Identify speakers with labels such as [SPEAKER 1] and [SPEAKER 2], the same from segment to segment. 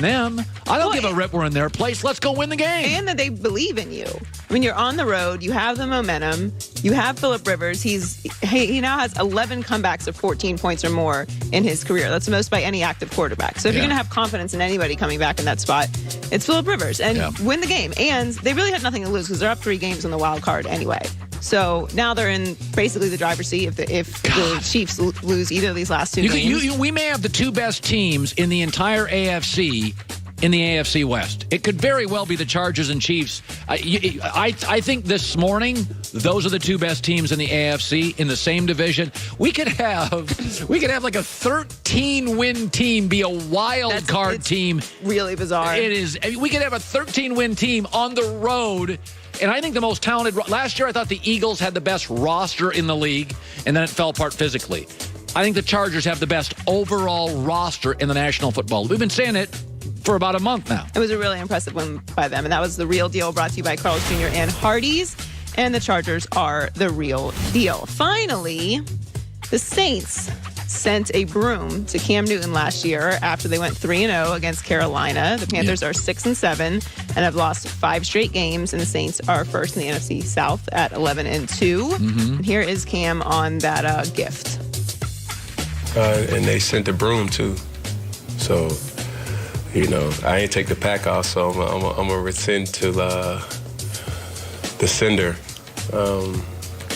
[SPEAKER 1] them. I don't give a rip we're in their place. Let's go win the game.
[SPEAKER 2] And that they believe in you. I mean, you're on the road. You have the momentum. You have Phillip Rivers. He now has 11 comebacks of 14 points or more in his career. That's the most by any active quarterback. So if you're going to have confidence in anybody coming back in that spot, it's Phillip Rivers. And win the game. And they really had nothing to lose because they're up 3 games on the wild card anyway. So now they're in basically the driver's seat if the Chiefs lose either of these last 2 games.
[SPEAKER 1] We may have the 2 best teams in the entire AFC in the AFC West. It could very well be the Chargers and Chiefs. I think this morning, those are the 2 best teams in the AFC in the same division. We could have like a 13-win team be a wild card team.
[SPEAKER 2] Really bizarre.
[SPEAKER 1] It is. We could have a 13-win team on the road. And I think the most talented... Last year, I thought the Eagles had the best roster in the league, and then it fell apart physically. I think the Chargers have the best overall roster in the National Football League. We've been saying it for about a month now.
[SPEAKER 2] It was a really impressive win by them, and that was The Real Deal, brought to you by Carl's Jr. and Hardee's. And the Chargers are the real deal. Finally, the Saints sent a broom to Cam Newton last year after they went 3-0 against Carolina. The Panthers are 6-7 and have lost 5 straight games, and the Saints are first in the NFC South at 11-2. And here is Cam on that gift.
[SPEAKER 3] And they sent the broom too, so I ain't take the pack off, so I'm gonna rescind to the sender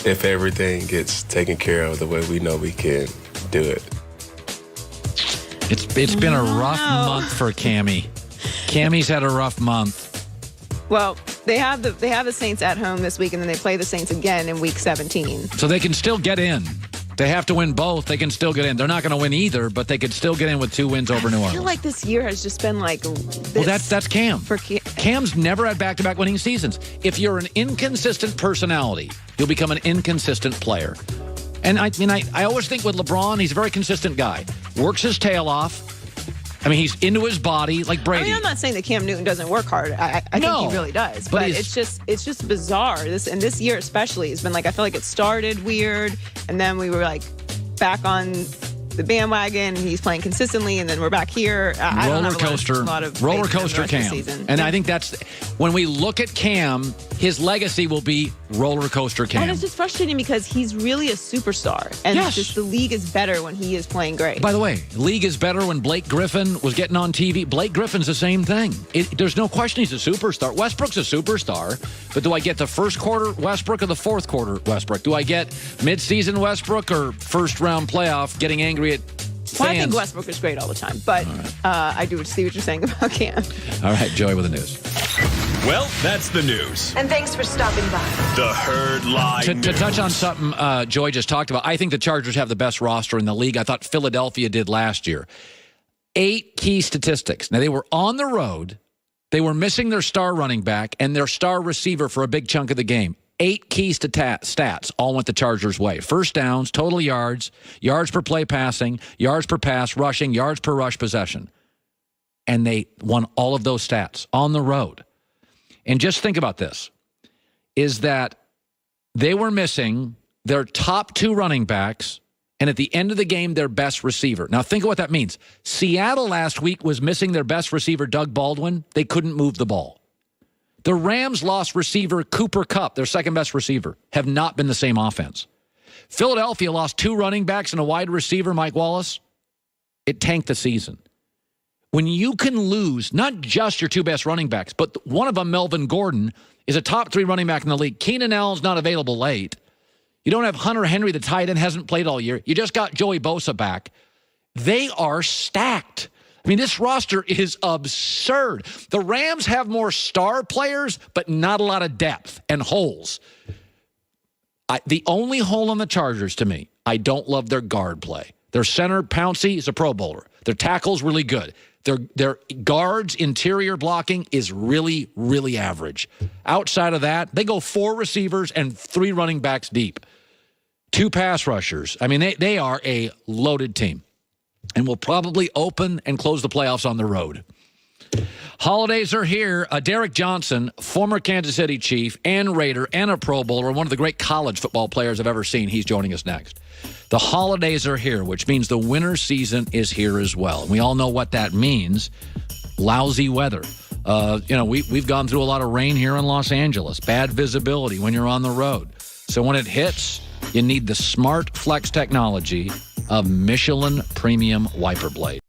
[SPEAKER 3] if everything gets taken care of the way we know we can do it.
[SPEAKER 1] It's been a rough month for Cammy. Cammy's had a rough month.
[SPEAKER 2] Well, they have the Saints at home this week, and then they play the Saints again in Week 17.
[SPEAKER 1] So they can still get in. They have to win both. They can still get in. They're not going to win either, but they could still get in with 2 wins over New Orleans.
[SPEAKER 2] I feel like this year has just been like this.
[SPEAKER 1] Well, that's Cam. Cam's never had back-to-back winning seasons. If you're an inconsistent personality, you'll become an inconsistent player. And I always think with LeBron, he's a very consistent guy. Works his tail off. I mean, he's into his body like Brady.
[SPEAKER 2] I mean, I'm not saying that Cam Newton doesn't work hard. I think he really does. But it's just bizarre. This year especially has been like, I feel like it started weird, and then we were like back on the bandwagon. He's playing consistently, and then we're back here. I don't have a lot of
[SPEAKER 1] roller coaster Cam. And I think that's when we look at Cam, his legacy will be roller coaster Cam.
[SPEAKER 2] And it's just frustrating because he's really a superstar, and just the league is better when he is playing great.
[SPEAKER 1] By the way, league is better when Blake Griffin was getting on TV. Blake Griffin's the same thing. There's no question he's a superstar. Westbrook's a superstar, but do I get the first quarter Westbrook or the fourth quarter Westbrook? Do I get midseason Westbrook or first round playoff getting angry at fans?
[SPEAKER 2] Well, I think Westbrook is great all the time, but I do see what you're saying about Cam.
[SPEAKER 1] All right, Joey with the news.
[SPEAKER 4] Well, that's the news.
[SPEAKER 5] And thanks for stopping by.
[SPEAKER 4] The Herd Live
[SPEAKER 1] To touch on something Joy just talked about, I think the Chargers have the best roster in the league. I thought Philadelphia did last year. 8 key statistics. Now, they were on the road. They were missing their star running back and their star receiver for a big chunk of the game. 8 key stats all went the Chargers' way. First downs, total yards, yards per play passing, yards per pass rushing, yards per rush possession. And they won all of those stats on the road. And just think about this, is that they were missing their top 2 running backs and at the end of the game, their best receiver. Now, think of what that means. Seattle last week was missing their best receiver, Doug Baldwin. They couldn't move the ball. The Rams lost receiver Cooper Kupp, their second-best receiver, have not been the same offense. Philadelphia lost 2 running backs and a wide receiver, Mike Wallace. It tanked the season. When you can lose not just your 2 best running backs, but one of them, Melvin Gordon, is a top 3 running back in the league. Keenan Allen's not available late. You don't have Hunter Henry, the tight end, hasn't played all year. You just got Joey Bosa back. They are stacked. I mean, this roster is absurd. The Rams have more star players, but not a lot of depth and holes. The only hole on the Chargers, to me, I don't love their guard play. Their center, Pouncey, is a Pro Bowler. Their tackle's really good. Their guards' interior blocking is really, really average. Outside of that, they go 4 receivers and 3 running backs deep. 2 pass rushers. I mean, they are a loaded team. And will probably open and close the playoffs on the road. Holidays are here. Derek Johnson, former Kansas City Chief and Raider and a Pro Bowler, one of the great college football players I've ever seen. He's joining us next. The holidays are here, which means the winter season is here as well. And we all know what that means. lousy weather. We've gone through a lot of rain here in Los Angeles, bad visibility when you're on the road. So when it hits, you need the smart flex technology of Michelin Premium Wiper Blade.